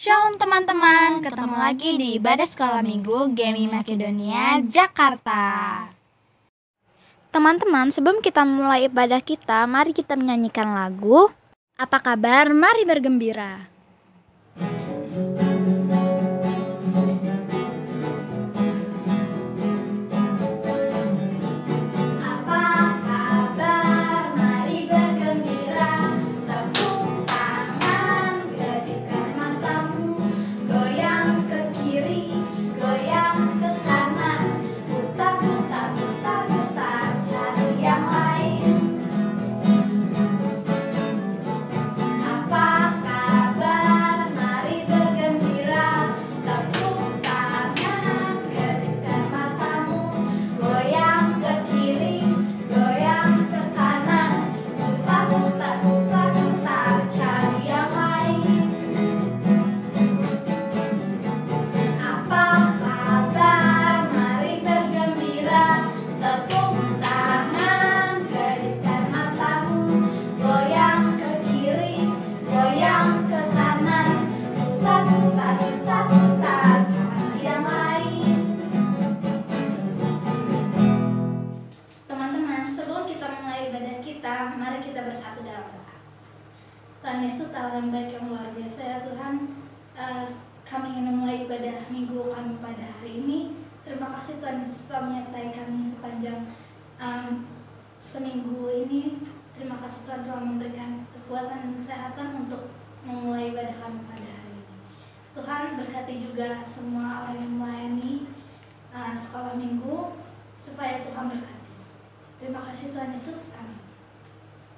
Shalom teman-teman, ketemu lagi di Ibadah Sekolah Minggu GMI Makedonia, Jakarta. Teman-teman, sebelum kita mulai ibadah kita, mari kita menyanyikan lagu Apa Kabar? Mari Bergembira. Tuhan Yesus, Allah yang baik yang luar biasa ya Tuhan. Kami ingin memulai ibadah minggu kami pada hari ini. Terima kasih Tuhan Yesus telah menyertai kami sepanjang seminggu ini. Terima kasih Tuhan telah memberikan kekuatan dan kesehatan untuk memulai ibadah kami pada hari ini. Tuhan berkati juga semua orang yang melayani sekolah minggu, supaya Tuhan berkati. Terima kasih Tuhan Yesus, amin.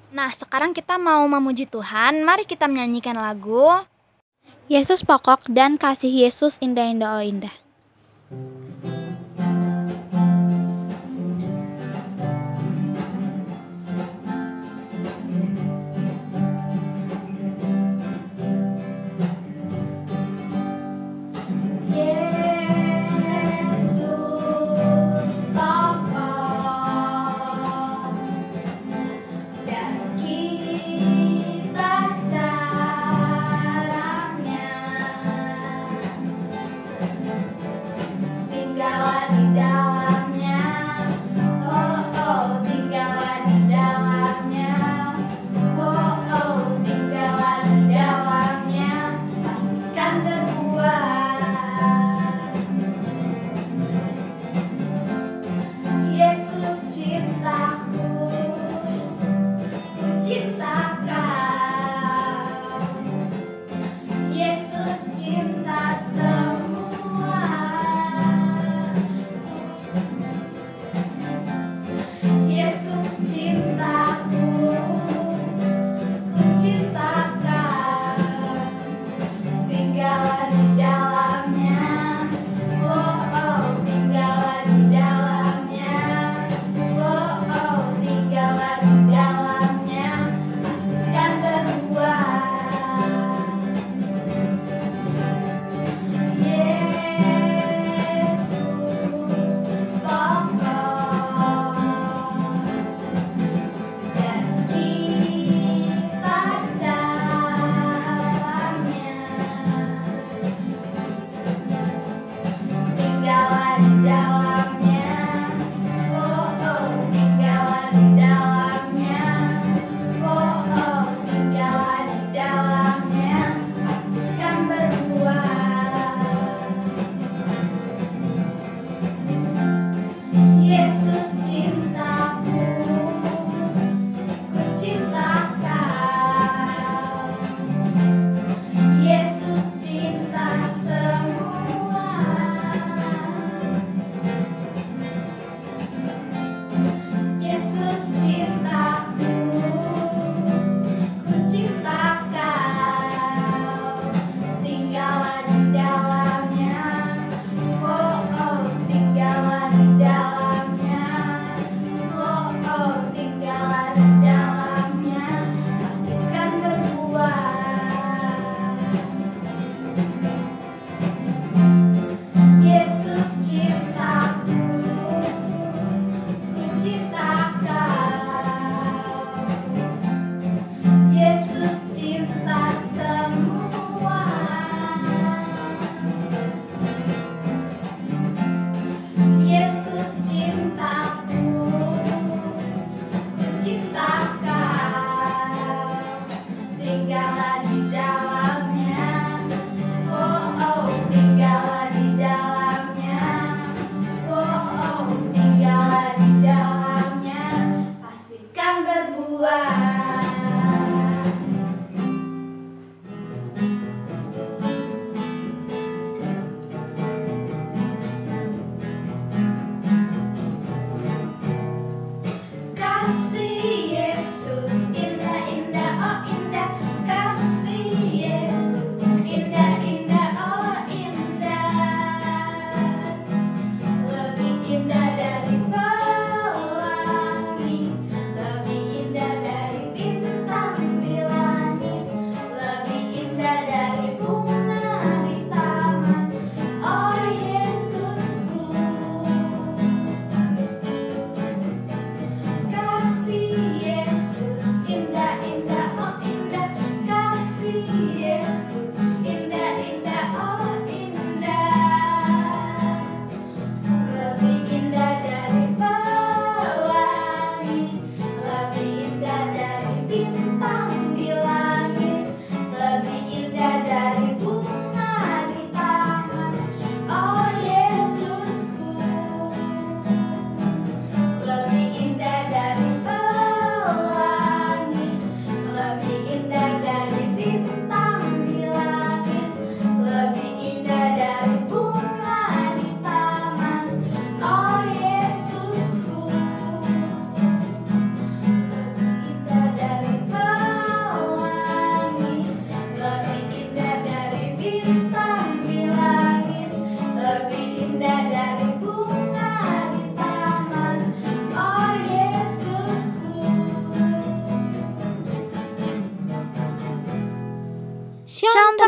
Nah, sekarang kita mau memuji Tuhan. Mari kita menyanyikan lagu Yesus Pokok dan Kasih Yesus Indah-indah oh indah.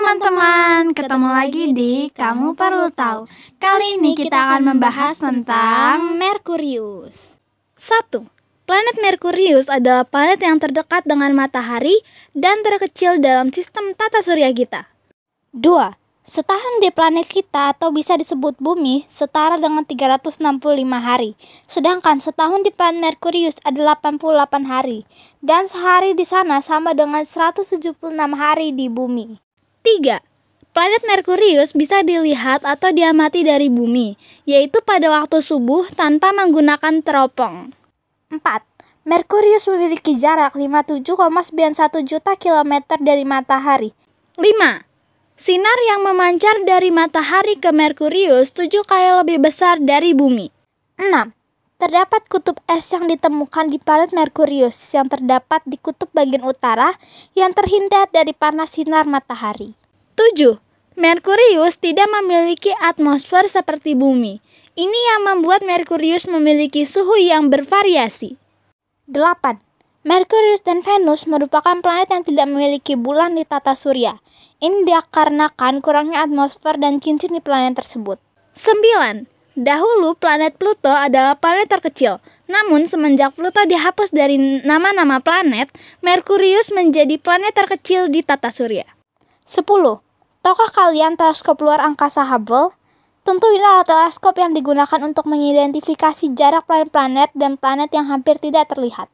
teman-teman, ketemu lagi di Kamu Perlu Tahu. Kali ini kita akan membahas tentang Merkurius. 1. Planet Merkurius adalah planet yang terdekat dengan matahari dan terkecil dalam sistem tata surya kita. 2. Setahun di planet kita atau bisa disebut bumi setara dengan 365 hari. Sedangkan setahun di planet Merkurius adalah 88 hari. Dan sehari di sana sama dengan 176 hari di bumi. 3. Planet Merkurius bisa dilihat atau diamati dari bumi, yaitu pada waktu subuh tanpa menggunakan teropong. 4. Merkurius memiliki jarak 57,91 juta kilometer dari matahari. 5. Sinar yang memancar dari matahari ke Merkurius 7 kali lebih besar dari bumi. 6. Terdapat kutub es yang ditemukan di planet Merkurius yang terdapat di kutub bagian utara yang terhindar dari panas sinar matahari. 7. Merkurius tidak memiliki atmosfer seperti bumi. Ini yang membuat Merkurius memiliki suhu yang bervariasi. 8. Merkurius dan Venus merupakan planet yang tidak memiliki bulan di tata surya. Ini dikarenakan kurangnya atmosfer dan cincin di planet tersebut. 9. Dahulu planet Pluto adalah planet terkecil. Namun semenjak Pluto dihapus dari nama-nama planet, Merkurius menjadi planet terkecil di tata surya. 10. Tahukah kalian teleskop luar angkasa Hubble? Tentu ini adalah teleskop yang digunakan untuk mengidentifikasi jarak planet-planet dan planet yang hampir tidak terlihat.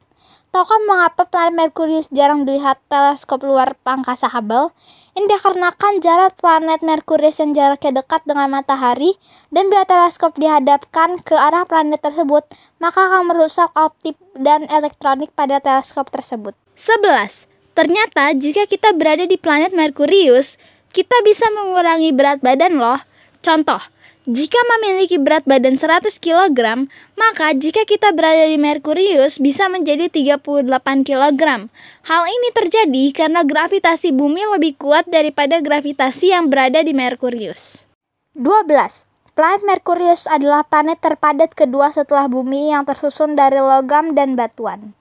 Tahukah mengapa planet Merkurius jarang dilihat teleskop luar angkasa Hubble? Ini dikarenakan jarak planet Merkurius yang jaraknya dekat dengan matahari, dan bila teleskop dihadapkan ke arah planet tersebut, maka akan merusak optik dan elektronik pada teleskop tersebut. 11. Ternyata jika kita berada di planet Merkurius, kita bisa mengurangi berat badan loh. Contoh, jika memiliki berat badan 100 kg, maka jika kita berada di Merkurius bisa menjadi 38 kg. Hal ini terjadi karena gravitasi bumi lebih kuat daripada gravitasi yang berada di Merkurius. 12. Planet Merkurius adalah planet terpadat kedua setelah bumi yang tersusun dari logam dan batuan.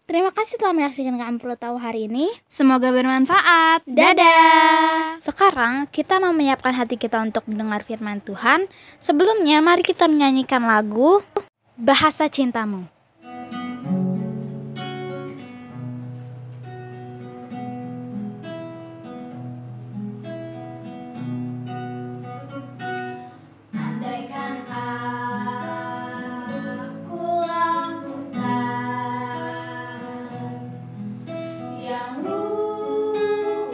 Terima kasih telah menyaksikan Kamu Perlu Tahu hari ini. Semoga bermanfaat. Dadah! Sekarang kita mau menyiapkan hati kita untuk mendengar firman Tuhan. Sebelumnya mari kita menyanyikan lagu Bahasa Cintamu. Andaikan aku lakukan yang luhur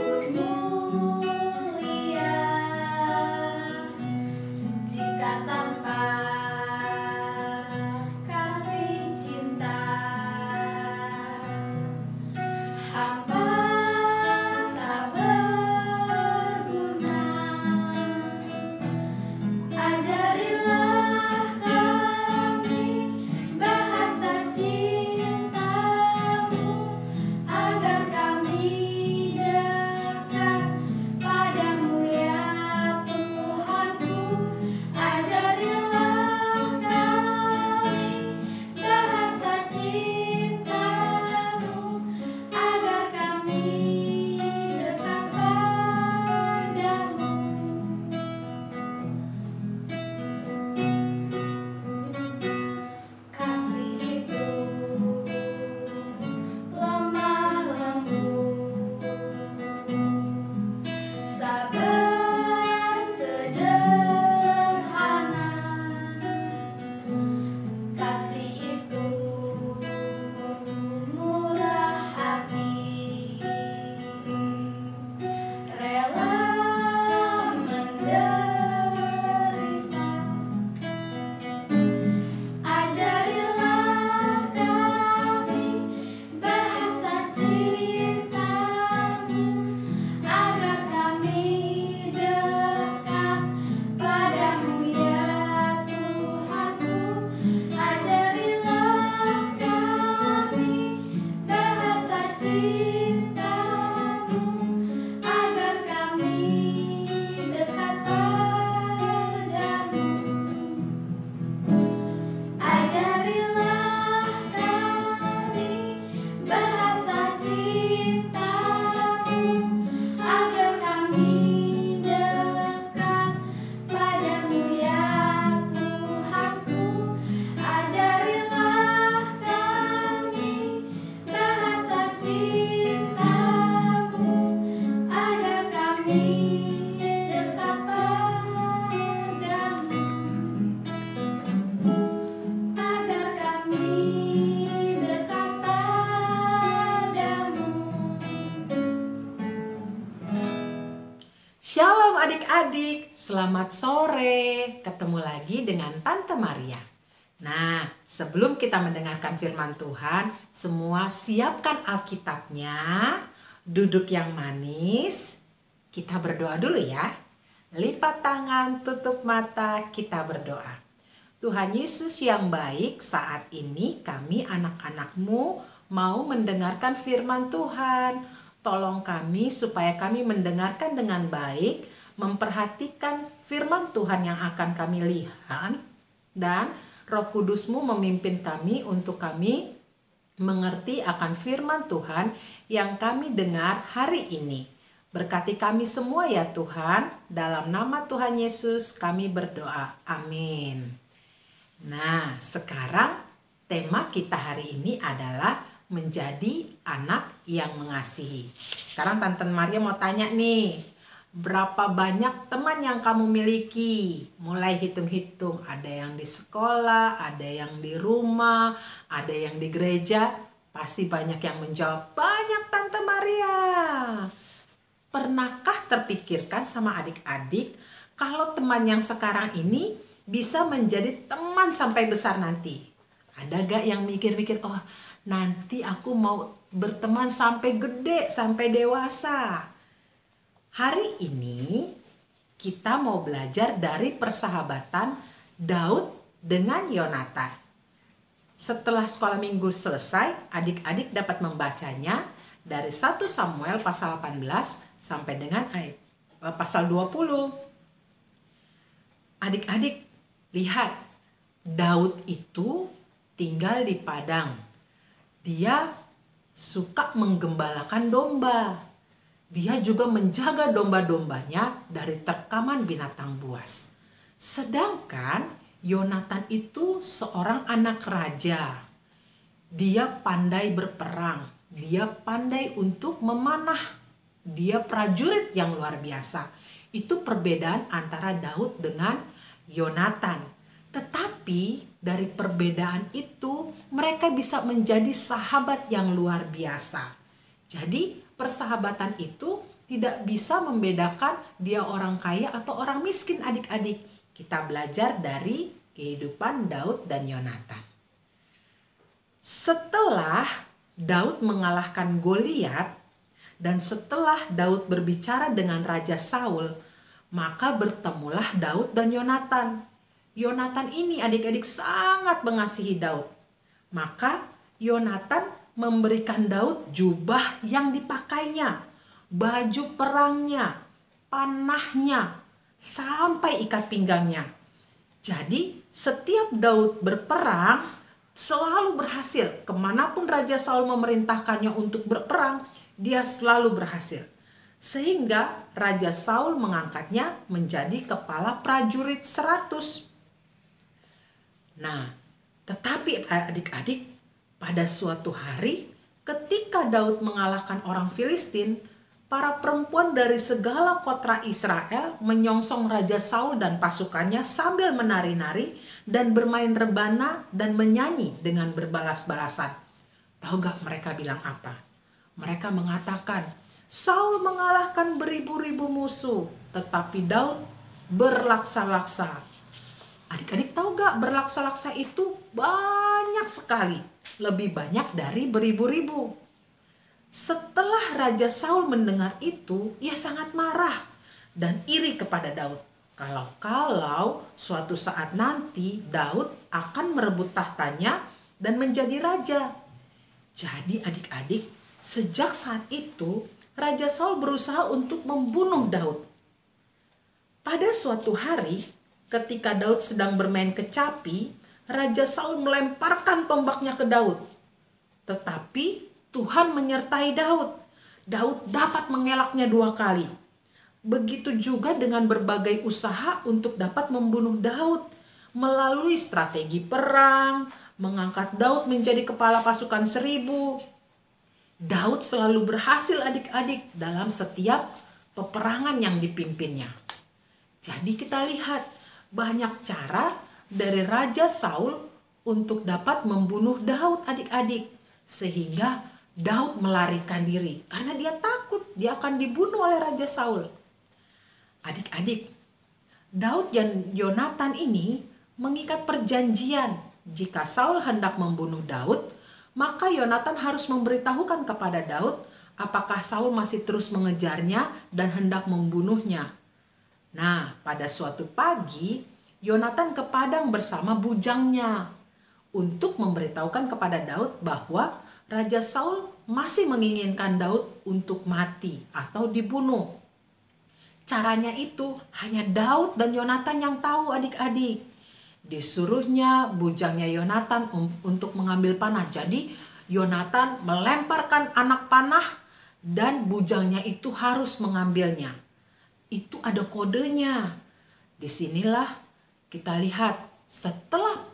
mulia, jika tanpa kasih adik-adik, selamat sore. Ketemu lagi dengan Tante Maria. Nah, sebelum kita mendengarkan firman Tuhan, semua siapkan Alkitabnya, duduk yang manis. Kita berdoa dulu ya. Lipat tangan, tutup mata, kita berdoa. Tuhan Yesus yang baik, saat ini kami anak-anak-Mu mau mendengarkan firman Tuhan. Tolong kami supaya kami mendengarkan dengan baik, memperhatikan firman Tuhan yang akan kami lihat, dan Roh Kudus-Mu memimpin kami untuk kami mengerti akan firman Tuhan yang kami dengar hari ini. Berkati kami semua ya Tuhan, dalam nama Tuhan Yesus kami berdoa. Amin. Nah, sekarang tema kita hari ini adalah menjadi anak yang mengasihi. Sekarang Tante Maria mau tanya nih, berapa banyak teman yang kamu miliki? Mulai hitung-hitung, ada yang di sekolah, ada yang di rumah, ada yang di gereja. Pasti banyak yang menjawab, banyak Tante Maria. Pernahkah terpikirkan sama adik-adik kalau teman yang sekarang ini bisa menjadi teman sampai besar nanti? Ada gak yang mikir-mikir, oh nanti aku mau berteman sampai gede, sampai dewasa. Hari ini kita mau belajar dari persahabatan Daud dengan Yonatan. Setelah sekolah minggu selesai, adik-adik dapat membacanya dari 1 Samuel pasal 18 sampai dengan pasal 20. Adik-adik, lihat, Daud itu tinggal di padang. Dia suka menggembalakan domba. Dia juga menjaga domba-dombanya dari terkaman binatang buas. Sedangkan Yonatan itu seorang anak raja. Dia pandai berperang. Dia pandai untuk memanah. Dia prajurit yang luar biasa. Itu perbedaan antara Daud dengan Yonatan. Tetapi dari perbedaan itu mereka bisa menjadi sahabat yang luar biasa. Jadi persahabatan itu tidak bisa membedakan dia orang kaya atau orang miskin adik-adik. Kita belajar dari kehidupan Daud dan Yonatan. Setelah Daud mengalahkan Goliat dan setelah Daud berbicara dengan Raja Saul, maka bertemulah Daud dan Yonatan. Yonatan ini adik-adik sangat mengasihi Daud. Maka Yonatan memberikan Daud jubah yang dipakainya, baju perangnya, panahnya, sampai ikat pinggangnya. Jadi setiap Daud berperang selalu berhasil. Kemanapun Raja Saul memerintahkannya untuk berperang, dia selalu berhasil. Sehingga Raja Saul mengangkatnya menjadi kepala prajurit 100. Nah, tetapi adik-adik, pada suatu hari ketika Daud mengalahkan orang Filistin, para perempuan dari segala kota Israel menyongsong Raja Saul dan pasukannya sambil menari-nari dan bermain rebana dan menyanyi dengan berbalas-balasan. Tahu gak mereka bilang apa? Mereka mengatakan, Saul mengalahkan beribu-ribu musuh, tetapi Daud berlaksa-laksa. Adik-adik tahu gak, berlaksa-laksa itu banyak sekali. Lebih banyak dari beribu-ribu. Setelah Raja Saul mendengar itu, ia sangat marah dan iri kepada Daud. Kalau suatu saat nanti Daud akan merebut tahtanya dan menjadi raja. Jadi adik-adik, sejak saat itu Raja Saul berusaha untuk membunuh Daud. Pada suatu hari, ketika Daud sedang bermain kecapi, Raja Saul melemparkan tombaknya ke Daud. Tetapi Tuhan menyertai Daud. Daud dapat mengelaknya 2 kali. Begitu juga dengan berbagai usaha untuk dapat membunuh Daud. Melalui strategi perang, mengangkat Daud menjadi kepala pasukan 1000. Daud selalu berhasil adik-adik dalam setiap peperangan yang dipimpinnya. Jadi kita lihat banyak cara dari Raja Saul untuk dapat membunuh Daud adik-adik. Sehingga Daud melarikan diri karena dia takut dia akan dibunuh oleh Raja Saul. Adik-adik, Daud dan Yonatan ini mengikat perjanjian. Jika Saul hendak membunuh Daud, maka Yonatan harus memberitahukan kepada Daud apakah Saul masih terus mengejarnya dan hendak membunuhnya. Nah, pada suatu pagi, Yonatan ke padang bersama bujangnya untuk memberitahukan kepada Daud bahwa Raja Saul masih menginginkan Daud untuk mati atau dibunuh. Caranya itu hanya Daud dan Yonatan yang tahu, adik-adik. Disuruhnya bujangnya Yonatan untuk mengambil panah. Jadi Yonatan melemparkan anak panah dan bujangnya itu harus mengambilnya. Itu ada kodenya. Disinilah kita lihat setelah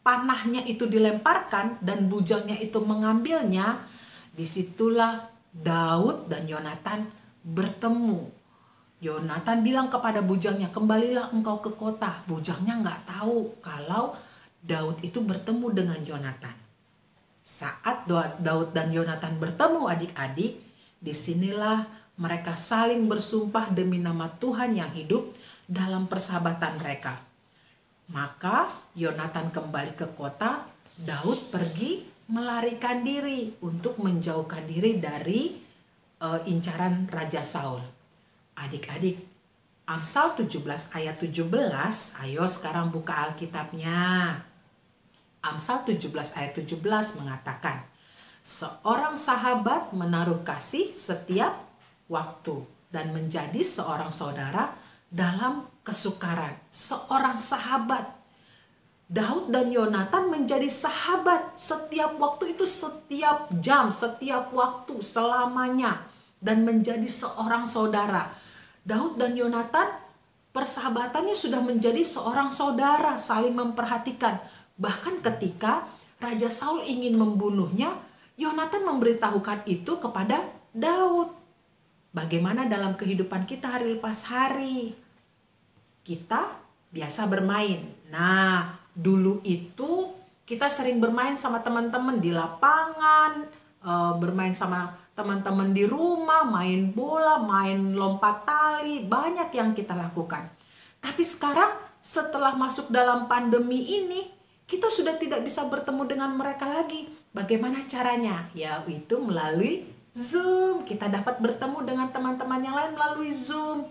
panahnya itu dilemparkan dan bujangnya itu mengambilnya, disitulah Daud dan Yonatan bertemu. Yonatan bilang kepada bujangnya, kembalilah engkau ke kota. Bujangnya nggak tahu kalau Daud itu bertemu dengan Yonatan. Saat Daud dan Yonatan bertemu, adik-adik, disinilah mereka saling bersumpah demi nama Tuhan yang hidup dalam persahabatan mereka. Maka Yonatan kembali ke kota, Daud pergi melarikan diri untuk menjauhkan diri dari incaran Raja Saul. Adik-adik, Amsal 17 ayat 17, ayo sekarang buka Alkitabnya. Amsal 17 ayat 17 mengatakan, seorang sahabat menaruh kasih setiap waktu dan menjadi seorang saudara dalam kesukaran. Seorang sahabat. Daud dan Yonatan menjadi sahabat setiap waktu itu, setiap jam, setiap waktu, selamanya. Dan menjadi seorang saudara. Daud dan Yonatan persahabatannya sudah menjadi seorang saudara, saling memperhatikan. Bahkan ketika Raja Saul ingin membunuhnya, Yonatan memberitahukan itu kepada Daud. Bagaimana dalam kehidupan kita hari lepas hari? Kita biasa bermain. Nah, dulu itu kita sering bermain sama teman-teman di lapangan, bermain sama teman-teman di rumah, main bola, main lompat tali, banyak yang kita lakukan. Tapi sekarang setelah masuk dalam pandemi ini, kita sudah tidak bisa bertemu dengan mereka lagi. Bagaimana caranya? Yaitu melalui Zoom. Kita dapat bertemu dengan teman-teman yang lain melalui Zoom.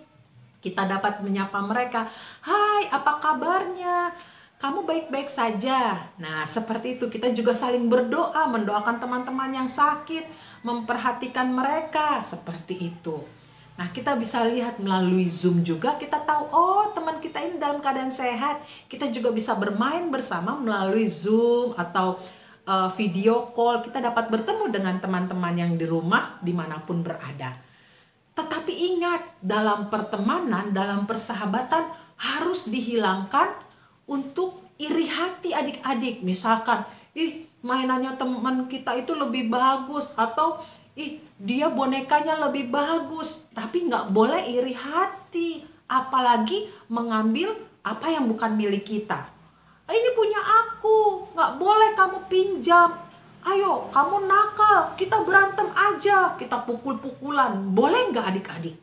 Kita dapat menyapa mereka. Hai, apa kabarnya? Kamu baik-baik saja. Nah, seperti itu kita juga saling berdoa, mendoakan teman-teman yang sakit, memperhatikan mereka, seperti itu. Nah, kita bisa lihat melalui Zoom juga, kita tahu, oh teman kita ini dalam keadaan sehat. Kita juga bisa bermain bersama melalui Zoom atau video call. Kita dapat bertemu dengan teman-teman yang di rumah, dimanapun berada. Tetapi ingat, dalam pertemanan, dalam persahabatan harus dihilangkan untuk iri hati adik-adik. Misalkan, mainannya teman kita itu lebih bagus, atau dia bonekanya lebih bagus. Tapi nggak boleh iri hati, apalagi mengambil apa yang bukan milik kita. Ini punya aku, nggak boleh kamu pinjam. Ayo, kamu nakal, kita berantem aja, kita pukul-pukulan. Boleh nggak adik-adik?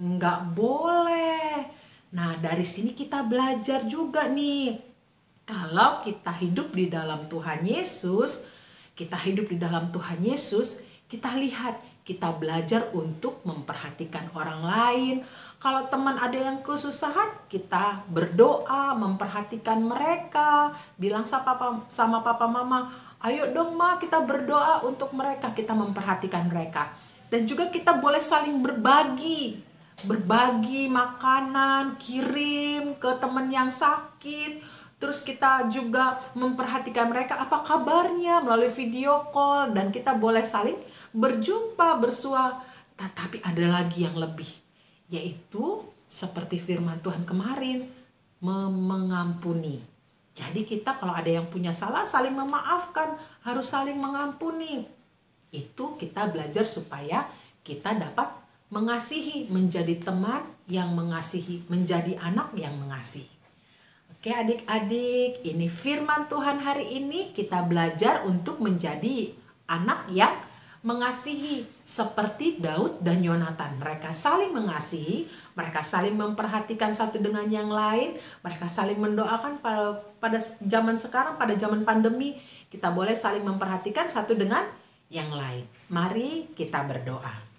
Nggak boleh. Nah, dari sini kita belajar juga nih. Kalau kita hidup di dalam Tuhan Yesus, kita lihat, kita belajar untuk memperhatikan orang lain. Kalau teman ada yang kesusahan, kita berdoa, memperhatikan mereka. Bilang sama papa mama, ayo dong ma, kita berdoa untuk mereka, kita memperhatikan mereka. Dan juga kita boleh saling berbagi makanan, kirim ke teman yang sakit. Terus kita juga memperhatikan mereka, apa kabarnya, melalui video call. Dan kita boleh saling berjumpa, bersua. Tetapi ada lagi yang lebih, yaitu seperti firman Tuhan kemarin, mengampuni. Jadi kita kalau ada yang punya salah, saling memaafkan, harus saling mengampuni. Itu kita belajar supaya kita dapat mengasihi, menjadi teman yang mengasihi, menjadi anak yang mengasihi. Oke adik-adik, ini firman Tuhan hari ini kita belajar untuk menjadi anak yang mengasihi seperti Daud dan Yonatan. Mereka saling mengasihi, mereka saling memperhatikan satu dengan yang lain, mereka saling mendoakan. Pada zaman sekarang, pada zaman pandemi, kita boleh saling memperhatikan satu dengan yang lain. Mari kita berdoa.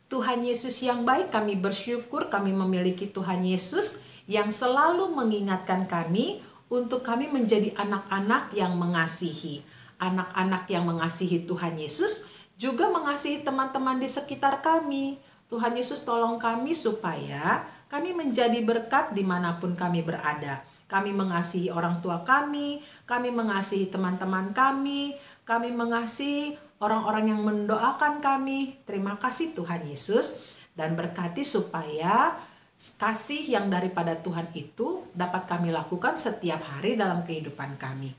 Tuhan Yesus yang baik, kami bersyukur kami memiliki Tuhan Yesus yang selalu mengingatkan kami untuk kami menjadi anak-anak yang mengasihi. Anak-anak yang mengasihi Tuhan Yesus juga mengasihi teman-teman di sekitar kami. Tuhan Yesus tolong kami supaya kami menjadi berkat dimanapun kami berada. Kami mengasihi orang tua kami mengasihi teman-teman kami mengasihi orang-orang yang mendoakan kami. Terima kasih Tuhan Yesus, dan berkati supaya kasih yang daripada Tuhan itu dapat kami lakukan setiap hari dalam kehidupan kami.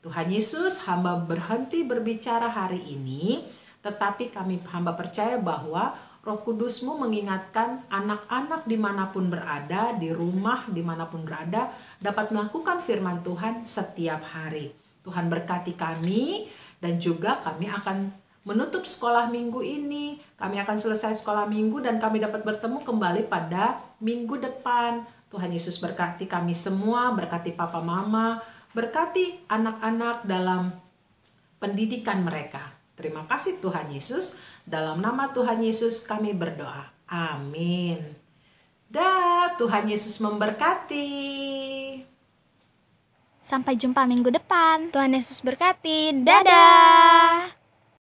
Tuhan Yesus, hamba berhenti berbicara hari ini, tetapi hamba percaya bahwa Roh Kudus-Mu mengingatkan anak-anak dimanapun berada, di rumah dimanapun berada, dapat melakukan firman Tuhan setiap hari. Tuhan berkati kami, dan juga kami akan menutup sekolah minggu ini. Kami akan selesai sekolah minggu dan kami dapat bertemu kembali pada minggu depan. Tuhan Yesus berkati kami semua, berkati papa mama, berkati anak-anak dalam pendidikan mereka. Terima kasih Tuhan Yesus. Dalam nama Tuhan Yesus kami berdoa. Amin. Tuhan Yesus memberkati. Sampai jumpa minggu depan. Tuhan Yesus berkati. Dadah.